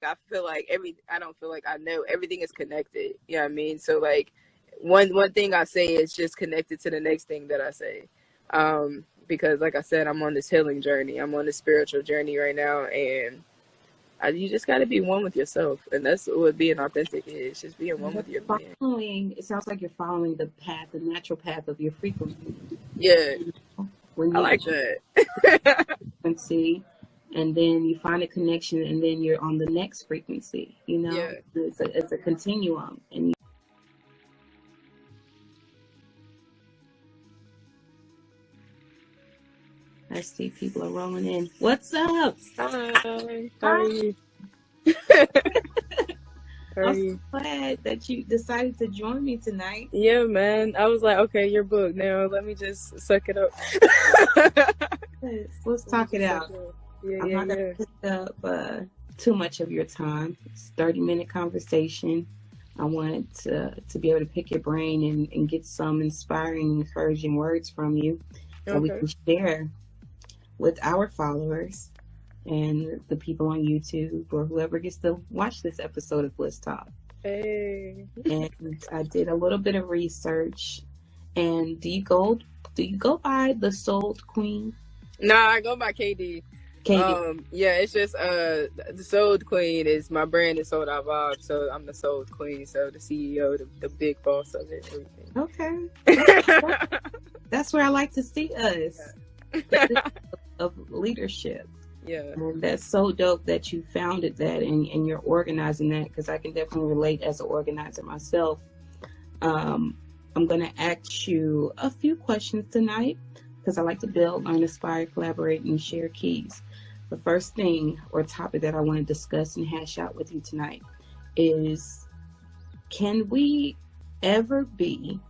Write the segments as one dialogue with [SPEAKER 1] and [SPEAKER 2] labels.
[SPEAKER 1] I feel like I don't feel like I know everything is connected. You know what I mean? So like one thing I say is just connected to the next thing that I say. Because like I said, I'm on this healing journey. I'm on this spiritual journey right now, and you just got to be one with yourself, and that's what being authentic is. Just being one with your being.
[SPEAKER 2] It sounds like you're following the natural path of your frequency.
[SPEAKER 1] Yeah,
[SPEAKER 2] when you
[SPEAKER 1] I like that.
[SPEAKER 2] Frequency, and then you find a connection, and then you're on the next frequency.
[SPEAKER 1] Yeah.
[SPEAKER 2] It's a continuum, and I see people are rolling in. What's up?
[SPEAKER 1] Hi. How are you?
[SPEAKER 2] I'm so glad that you decided to join me tonight.
[SPEAKER 1] Yeah, man. I was like, okay, you're booked now. Let me just suck it up.
[SPEAKER 2] Let's talk it out. I'm not going to pick up too much of your time. It's a 30-minute conversation. I wanted to be able to pick your brain and get some inspiring, encouraging words from you that we can share with our followers and the people on YouTube or whoever gets to watch this episode of Bliss Talk.
[SPEAKER 1] Hey.
[SPEAKER 2] And I did a little bit of research. And do you go by the Souled Queen?
[SPEAKER 1] No, I go by KD.
[SPEAKER 2] KD.
[SPEAKER 1] Yeah, it's just the Souled Queen is my brand is Sold Out Vibez, so I'm the Souled Queen, so the CEO, the big boss of it, everything.
[SPEAKER 2] Okay. That's where I like to see us. Of leadership.
[SPEAKER 1] Yeah.
[SPEAKER 2] And that's so dope that you founded that and you're organizing that, because I can definitely relate as an organizer myself. I'm going to ask you a few questions tonight because I like to build, learn, inspire, collaborate, and share keys. The first thing or topic that I want to discuss and hash out with you tonight is, can we ever be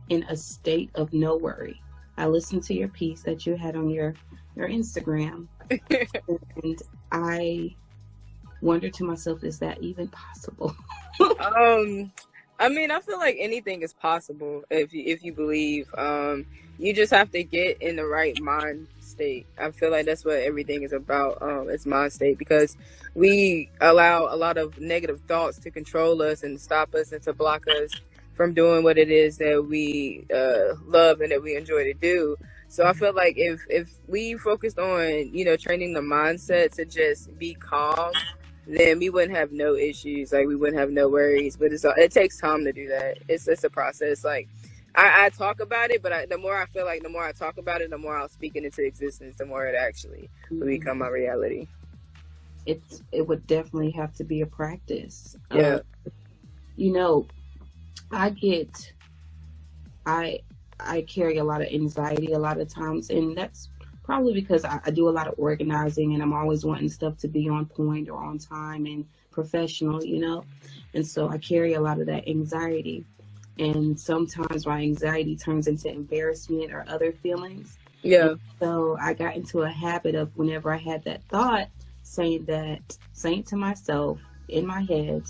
[SPEAKER 2] in a state of no worry? I listened to your piece that you had on your Instagram, and I wonder to myself, is that even possible?
[SPEAKER 1] I mean, I feel like anything is possible if you believe. You just have to get in the right mind state. I feel like that's what everything is about. It's mind state, because we allow a lot of negative thoughts to control us and stop us and to block us from doing what it is that we love and that we enjoy to do. So I feel like if we focused on, training the mindset to just be calm, then we wouldn't have no issues. Like, we wouldn't have no worries. But it takes time to do that. It's a process. Like, I talk about it, but the more I feel like the more I talk about it, the more I'll speak it into existence, the more it actually will become my reality.
[SPEAKER 2] It would definitely have to be a practice.
[SPEAKER 1] Yeah.
[SPEAKER 2] I carry a lot of anxiety a lot of times, and that's probably because I do a lot of organizing, and I'm always wanting stuff to be on point or on time and professional, and so I carry a lot of that anxiety, and sometimes my anxiety turns into embarrassment or other feelings.
[SPEAKER 1] Yeah.
[SPEAKER 2] And so I got into a habit of, whenever I had that thought, saying to myself in my head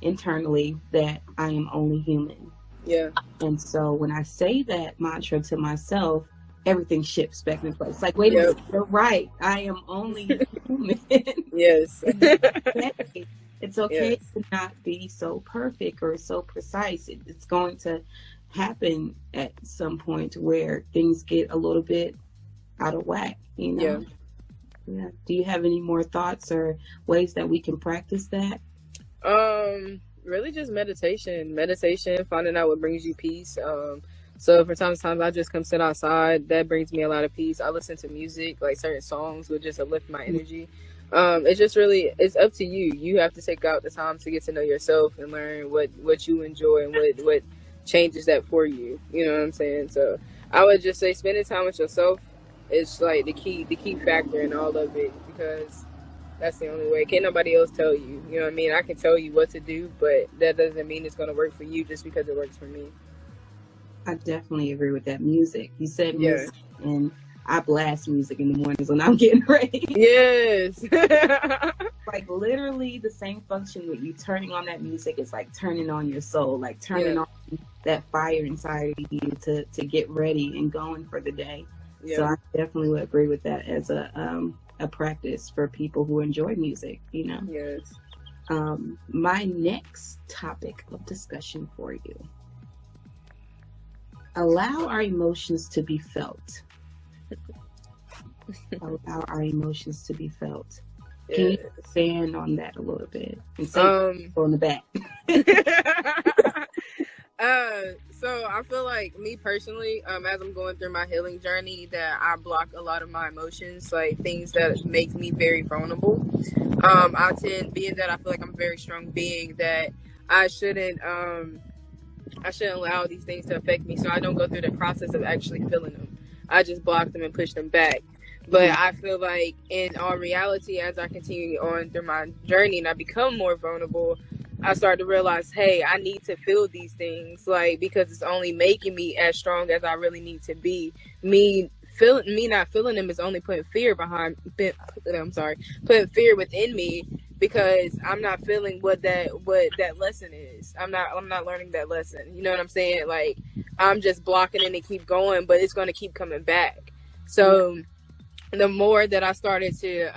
[SPEAKER 2] internally that I am only human.
[SPEAKER 1] Yeah.
[SPEAKER 2] And so when I say that mantra to myself, everything shifts back into place. Like, wait a minute, you're right. I am only human.
[SPEAKER 1] Yes.
[SPEAKER 2] It's okay to not be so perfect or so precise. It's going to happen at some point where things get a little bit out of whack, Yeah. Do you have any more thoughts or ways that we can practice that?
[SPEAKER 1] Really just meditation, finding out what brings you peace. So from time to time, I just come sit outside. That brings me a lot of peace. I listen to music, like certain songs would just uplift my energy. It's just really, it's up to you. You have to take out the time to get to know yourself and learn what you enjoy and what changes that for you. You know what I'm saying? So I would just say spending time with yourself is like the key factor in all of it, because that's the only way. Can't nobody else tell you. You know what I mean? I can tell you what to do, but that doesn't mean it's going to work for you just because it works for me.
[SPEAKER 2] I definitely agree with that. Music. You said music, and I blast music in the mornings when I'm getting ready.
[SPEAKER 1] Yes.
[SPEAKER 2] Like, literally the same function with you turning on that music is like turning on your soul, like turning on that fire inside of you to get ready and going for the day. Yeah. So I definitely would agree with that as a practice for people who enjoy music,
[SPEAKER 1] Yes.
[SPEAKER 2] My next topic of discussion for you: allow our emotions to be felt. Allow our emotions to be felt. Can you expand on that a little bit and say on the back?
[SPEAKER 1] So I feel like me personally, as I'm going through my healing journey, that I block a lot of my emotions, like things that make me very vulnerable. I tend, being that I feel like I'm a very strong being, that I shouldn't allow these things to affect me, so I don't go through the process of actually feeling them. I just block them and push them back. But I feel like in all reality, as I continue on through my journey and I become more vulnerable, I start to realize, hey, I need to feel these things, like, because it's only making me as strong as I really need to be. Me not feeling them is only putting fear putting fear within me, because I'm not feeling what that lesson is. I'm not learning that lesson. You know what I'm saying? Like, I'm just blocking it and keep going, but it's going to keep coming back. So the more that I started to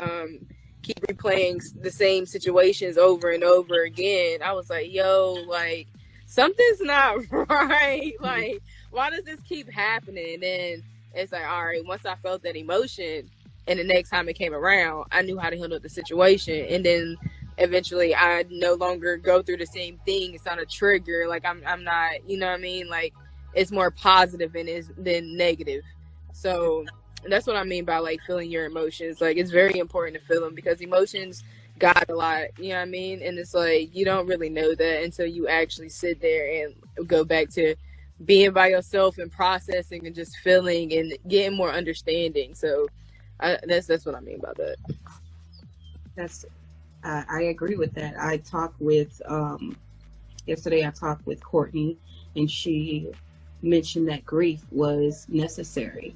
[SPEAKER 1] keep replaying the same situations over and over again, I was like, yo, like, something's not right. Like, why does this keep happening? And it's like, all right, once I felt that emotion and the next time it came around, I knew how to handle the situation. And then eventually I no longer go through the same thing. It's not a trigger. Like, I'm not, you know what I mean? Like, it's more positive than negative. So that's what I mean by, like, feeling your emotions. Like, it's very important to feel them, because emotions guide a lot, you know what I mean? And it's like, you don't really know that until you actually sit there and go back to being by yourself and processing and just feeling and getting more understanding. So that's what I mean by that.
[SPEAKER 2] I agree with that. I talked with yesterday. I talked with Courtney, and she mentioned that grief was necessary.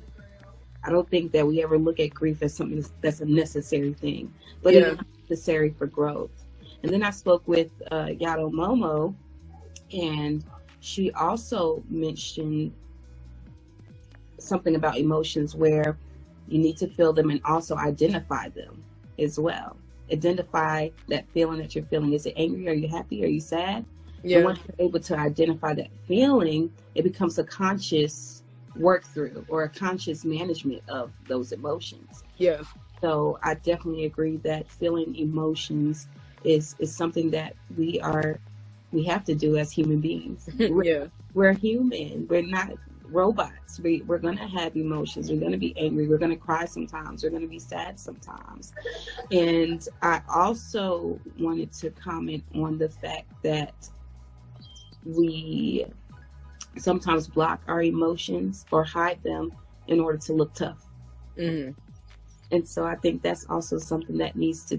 [SPEAKER 2] I don't think that we ever look at grief as something that's a necessary thing, but it is necessary for growth. And then I spoke with Yato Momo, and she also mentioned something about emotions where you need to feel them and also identify them as well. Identify that feeling that you're feeling. Is it angry? Are you happy? Are you sad? Yeah. And once you're able to identify that feeling, it becomes a conscious work through or a conscious management of those emotions.
[SPEAKER 1] Yeah.
[SPEAKER 2] So I definitely agree that feeling emotions is something that we have to do as human beings. We're human. We're not robots. We're going to have emotions. We're going to be angry. We're going to cry sometimes. We're going to be sad sometimes. And I also wanted to comment on the fact that we sometimes block our emotions or hide them in order to look tough. Mm-hmm. And so I think that's also something that needs to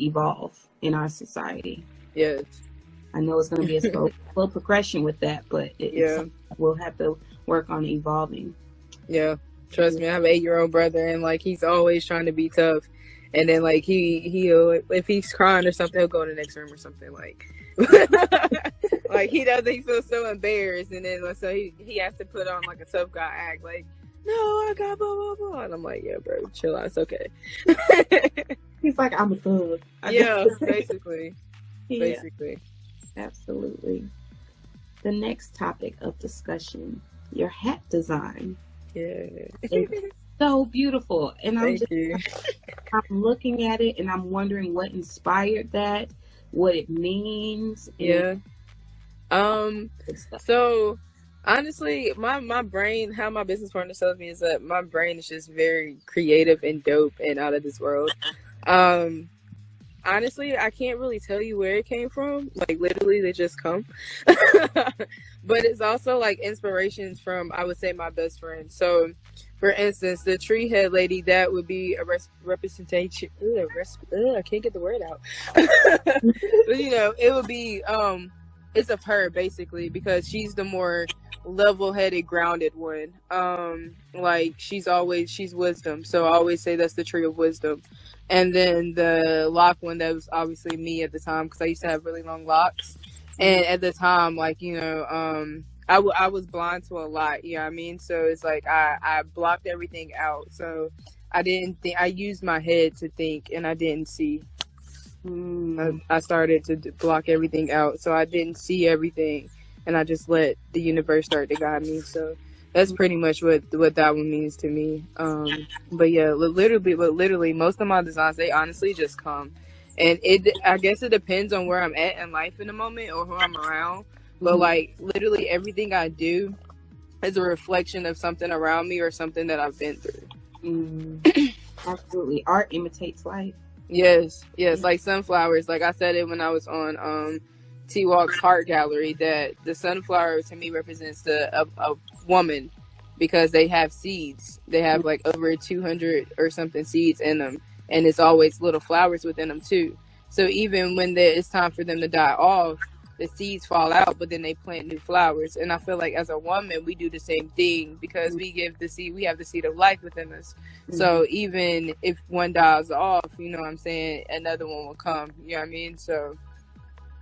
[SPEAKER 2] evolve in our society.
[SPEAKER 1] Yes.
[SPEAKER 2] I know it's going to be a slow progression with that, but it's something that we'll have to work on evolving.
[SPEAKER 1] Yeah. Trust me, I have an 8-year-old brother, and, like, he's always trying to be tough. And then, like, he'll, if he's crying or something, he'll go in the next room or something, like. Like, he feels so embarrassed, and then, like, so he has to put on, like, a tough guy act, like, no, I got blah blah blah, and I'm like, yeah, bro, chill out, it's okay.
[SPEAKER 2] He's like, I'm a thug.
[SPEAKER 1] Basically.
[SPEAKER 2] Absolutely. The next topic of discussion: your hat design.
[SPEAKER 1] Yeah,
[SPEAKER 2] it's so beautiful, and
[SPEAKER 1] I'm
[SPEAKER 2] looking at it, and I'm wondering what inspired that. What it means.
[SPEAKER 1] Yeah. So honestly, my brain, how my business partner tells me, is that my brain is just very creative and dope and out of this world. Honestly, I can't really tell you where it came from. Like, literally, they just come. But it's also, like, inspirations from, I would say, my best friend. So, for instance, the tree head lady, that would be a representation. I can't get the word out. But, you know, it would be, it's of her, basically, because she's the more level-headed, grounded one. Like, she's wisdom. So, I always say that's the tree of wisdom. And then the lock one, that was obviously me at the time, because I used to have really long locks. And at the time, like, you know, I was blind to a lot, you know what I mean? So it's like I blocked everything out. So I didn't think. I used my head to think, and I didn't see. I started to block everything out, so I didn't see everything, and I just let the universe start to guide me. So that's pretty much what that one means to me. But yeah, literally, most of my designs, they honestly just come, and I guess it depends on where I'm at in life in the moment or who I'm around. But like literally everything I do is a reflection of something around me or something that I've been through.
[SPEAKER 2] Absolutely, art imitates life.
[SPEAKER 1] Yes, like sunflowers. Like I said it when I was on T-Walk's Heart Gallery, that the sunflower to me represents a woman, because they have seeds. They have like over 200 or something seeds in them, and it's always little flowers within them too. So even when it's time for them to die off, the seeds fall out, but then they plant new flowers. And I feel like as a woman, we do the same thing, because we have the seed of life within us. So even if one dies off, you know what I'm saying, another one will come. You know what I mean? So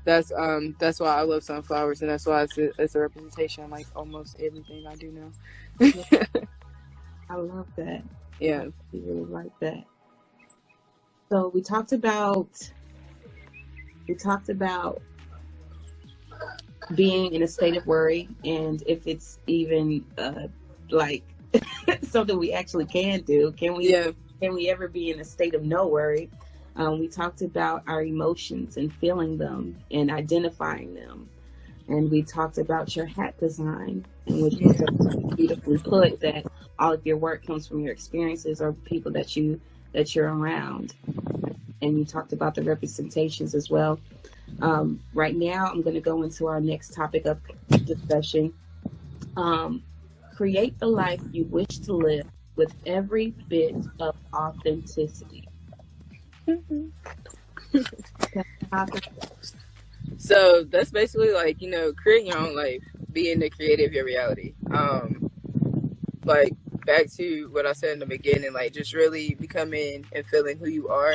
[SPEAKER 1] that's why I love sunflowers, and that's why it's a representation of like almost everything I do now.
[SPEAKER 2] I love that.
[SPEAKER 1] Yeah,
[SPEAKER 2] I really like that. So we talked about being in a state of worry, and if it's even like something we actually can do. Can we ever be in a state of no worry? We talked about our emotions and feeling them and identifying them. And we talked about your hat design, and which was beautifully put, that all of your work comes from your experiences or people that you're around. And you talked about the representations as well. Right now, I'm going to go into our next topic of discussion. Create the life you wish to live with every bit of authenticity.
[SPEAKER 1] So that's basically like, create your own life, being the creator of your reality. Like back to what I said in the beginning, like just really becoming and feeling who you are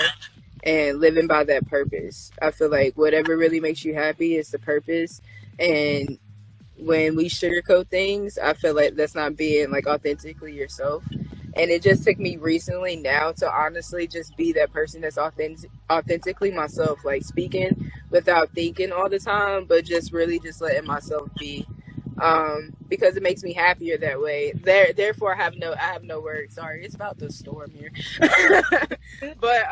[SPEAKER 1] and living by that purpose. I feel like whatever really makes you happy is the purpose. And when we sugarcoat things, I feel like that's not being like authentically yourself. And it just took me recently now to honestly just be that person that's authentically myself, like speaking without thinking all the time, but just really just letting myself be, because it makes me happier that way. Therefore, I have no words. Sorry, it's about the storm here. But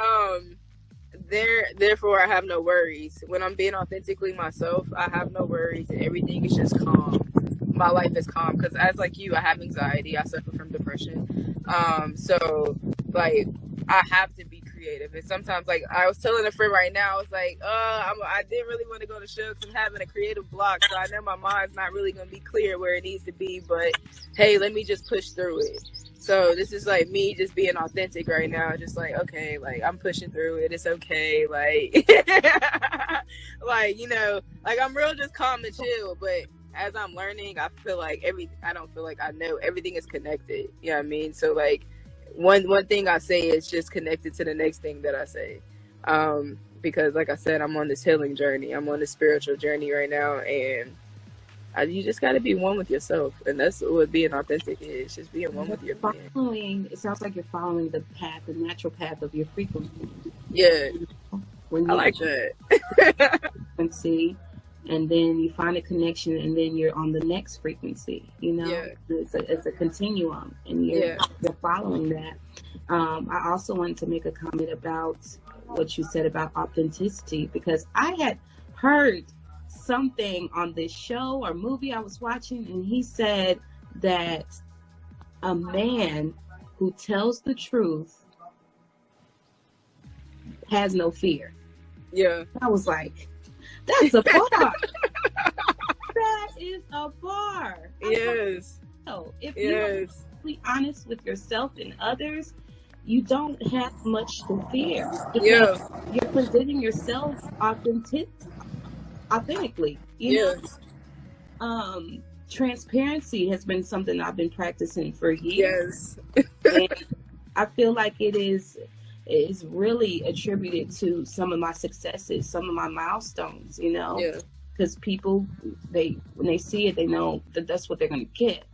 [SPEAKER 1] therefore, I have no worries. When I'm being authentically myself, I have no worries, and everything is just calm. My life is calm, because as like you, I have anxiety. I suffer from depression. So like I have to be creative, and sometimes like I was telling a friend right now, I was like, I didn't really want to go to show because I'm having a creative block, so I know my mind's not really gonna be clear where it needs to be. But hey, let me just push through it. So this is like me just being authentic right now, just like, okay, like I'm pushing through it. It's okay, like like like I'm real just calm and chill, but as I'm learning, I feel like I don't feel like I know everything is connected. You know what I mean? So like one thing I say is just connected to the next thing that I say. Because like I said, I'm on this healing journey. I'm on this spiritual journey right now, and you just got to be one with yourself. And that's what being authentic is, just being one with your being.
[SPEAKER 2] It sounds like you're following the natural path of your frequency.
[SPEAKER 1] Yeah.
[SPEAKER 2] When you
[SPEAKER 1] I like that.
[SPEAKER 2] Frequency, and then you find a connection, and then you're on the next frequency. It's a continuum, and you're following that. I also wanted to make a comment about what you said about authenticity, because I had heard something on this show or movie I was watching, and he said that a man who tells the truth has no fear.
[SPEAKER 1] Yeah.
[SPEAKER 2] I was like, that's a bar. That is a bar.
[SPEAKER 1] Yes.
[SPEAKER 2] So if you're completely honest with yourself and others, you don't have much to fear. Because you're presenting yourself authentically. Transparency has been something I've been practicing for years. And I feel like it is really attributed to some of my successes, some of my milestones, because people, when they see it, they know that that's what they're going to get.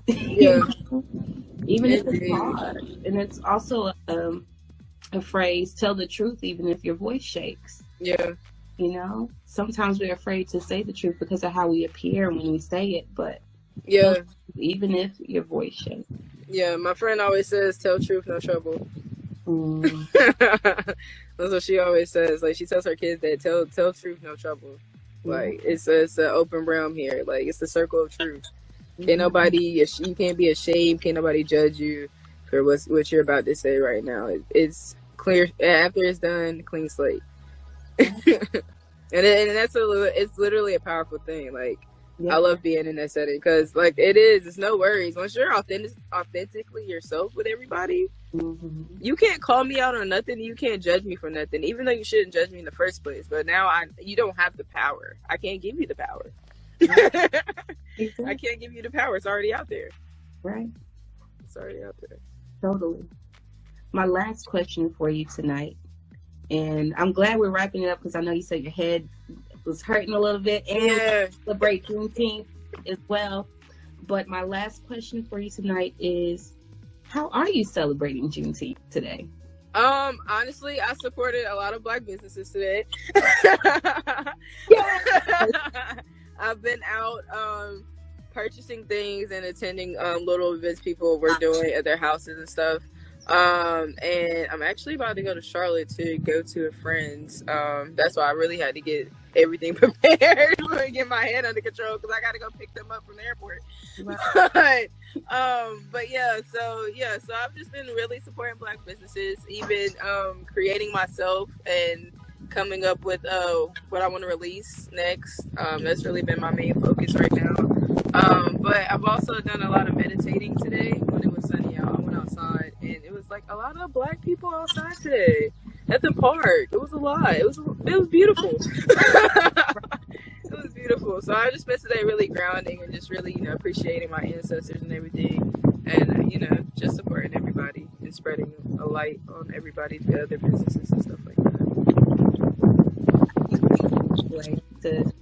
[SPEAKER 2] even if it's
[SPEAKER 1] Indeed.
[SPEAKER 2] hard. And it's also a phrase, tell the truth even if your voice shakes.
[SPEAKER 1] Yeah.
[SPEAKER 2] You know, sometimes we're afraid to say the truth because of how we appear when we say it, but
[SPEAKER 1] Yeah.
[SPEAKER 2] even if your voice shakes.
[SPEAKER 1] Yeah, my friend always says, tell truth, no trouble.
[SPEAKER 2] Mm.
[SPEAKER 1] That's what she always says. Like, she tells her kids that tell truth, no trouble. Like, it's an open realm here. Like, it's the circle of truth. Can't nobody, you can't be ashamed. Can't nobody judge you for what you're about to say right now. It's clear. After it's done, clean slate. and it's literally a powerful thing. Like, I love being in that setting because, like, it's no worries. Once you're authentically yourself with everybody, you can't call me out on nothing. You can't judge me for nothing, even though you shouldn't judge me in the first place. But now you don't have the power. I can't give you the power.
[SPEAKER 2] Exactly.
[SPEAKER 1] I can't give you the power. It's already out there.
[SPEAKER 2] Right.
[SPEAKER 1] It's already out there.
[SPEAKER 2] Totally. My last question for you tonight, and I'm glad we're wrapping it up because I know you said your head was hurting a little bit, and celebrate Juneteen as well. But my last question for you tonight is, how are you celebrating Juneteen today?
[SPEAKER 1] Honestly, I supported a lot of Black businesses today. I've been out purchasing things and attending little events people were doing at their houses and stuff. And I'm actually about to go to Charlotte to go to a friend's. That's why I really had to get everything prepared to get my head under control because I got to go pick them up from the airport. But yeah, so I've just been really supporting Black businesses, even creating myself and coming up with what I want to release next. That's really been my main focus right now. But I've also done a lot of meditating today when it was sunny out. I went outside and it was like a lot of Black people outside today at the park. It was a lot. It was beautiful. It was beautiful. So I just spent today really grounding and just really, appreciating my ancestors and everything, and just supporting everybody and spreading a light on everybody to other businesses and stuff like that.
[SPEAKER 2] Way to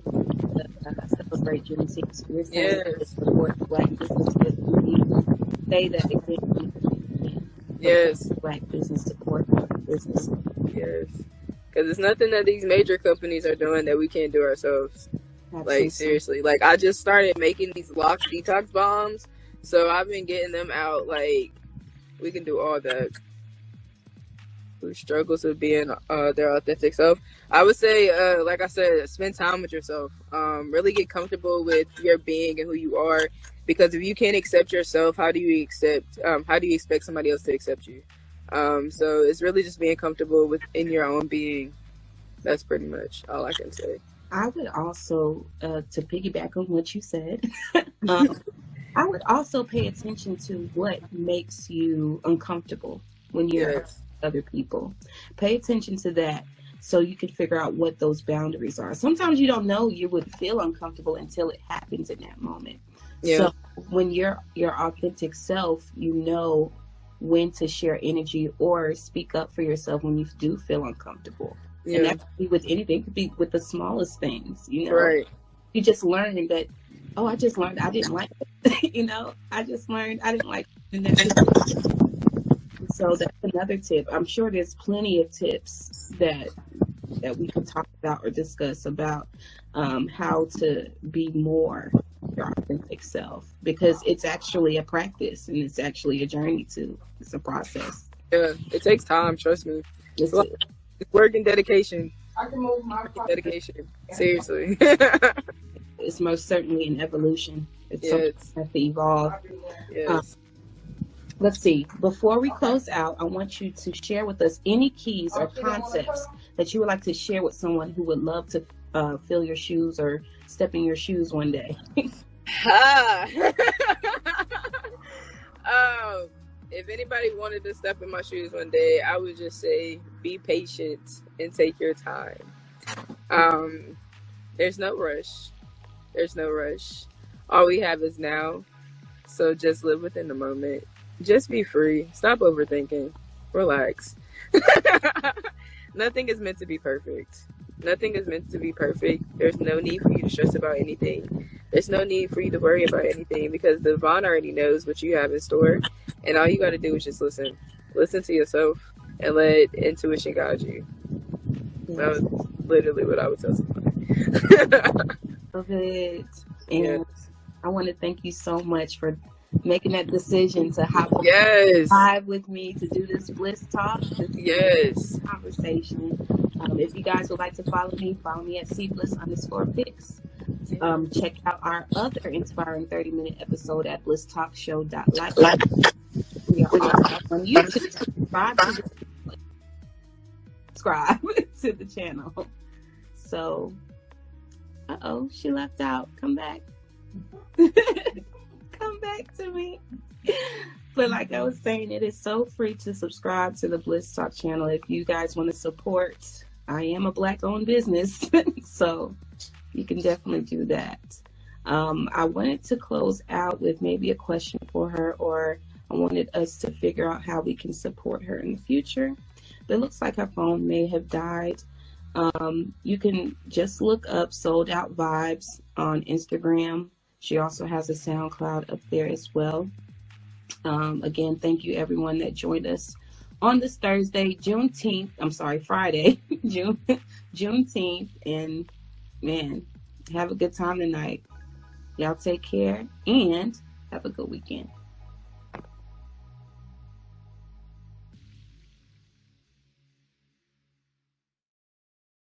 [SPEAKER 2] celebrate Juneteenth. You're saying to support Black businesses. We say that again.
[SPEAKER 1] Yes.
[SPEAKER 2] Black business support Black business.
[SPEAKER 1] Yes. Because there's nothing that these major companies are doing that we can't do ourselves. Absolutely. Like, seriously. Like, I just started making these locked detox bombs, so I've been getting them out. Like, we can do all that. Who struggles with being their authentic self. I would say, like I said, spend time with yourself. Really get comfortable with your being and who you are. Because if you can't accept yourself, how do you expect somebody else to accept you? So it's really just being comfortable within your own being. That's pretty much all I can say.
[SPEAKER 2] I would also, to piggyback on what you said, I would also pay attention to what makes you uncomfortable when you're other people. Pay attention to that so you can figure out what those boundaries are. Sometimes you don't know you would feel uncomfortable until it happens in that moment. So when you're your authentic self, you know when to share energy or speak up for yourself when you do feel uncomfortable. And that could be with anything. It could be with the smallest things,
[SPEAKER 1] Right.
[SPEAKER 2] You just learn that, I just learned I didn't like it. I just learned I didn't like it. So that's another tip. I'm sure there's plenty of tips that we could talk about or discuss about how to be more your authentic self, because it's actually a practice and it's actually a journey too. It's a process.
[SPEAKER 1] Yeah, it takes time. Trust me. It's work and dedication.
[SPEAKER 3] I can move my
[SPEAKER 1] dedication. Seriously.
[SPEAKER 2] It's most certainly an evolution. It's something that has to evolve.
[SPEAKER 1] Yes.
[SPEAKER 2] Let's see. Before we close out, I want you to share with us any keys or concepts that you would like to share with someone who would love to fill your shoes or step in your shoes one day.
[SPEAKER 1] If anybody wanted to step in my shoes one day, I would just say be patient and take your time. There's no rush. All we have is now. So just live within the moment. Just be free. Stop overthinking. Relax. Nothing is meant to be perfect. There's no need for you to stress about anything. There's no need for you to worry about anything because the Divine already knows what you have in store. and all you got to do is just listen to yourself and let intuition guide you.
[SPEAKER 2] Yes.
[SPEAKER 1] That was literally what I would tell somebody.
[SPEAKER 2] Love it. And
[SPEAKER 1] Yes.
[SPEAKER 2] I want to thank you so much for making that decision to hop on
[SPEAKER 1] Yes.
[SPEAKER 2] live with me to do this Bliss Talk, this
[SPEAKER 1] Yes.
[SPEAKER 2] conversation. If you guys would like to follow me at cbliss_pics. Check out our other inspiring 30-minute episode at blisstalkshow.life. We are also on YouTube. Subscribe to the channel. So, she left out. Come back. Come back to me. But like I was saying, it is so free to subscribe to the Bliss Talk channel if you guys want to support. I am a Black-owned business, so you can definitely do that. I wanted to close out with maybe a question for her, or I wanted us to figure out how we can support her in the future. But it looks like her phone may have died. You can just look up Sold Out Vibez on Instagram. She also has a SoundCloud up there as well. Again, thank you everyone that joined us on this Thursday, Friday, Juneteenth. And man, have a good time tonight. Y'all take care and have a good weekend.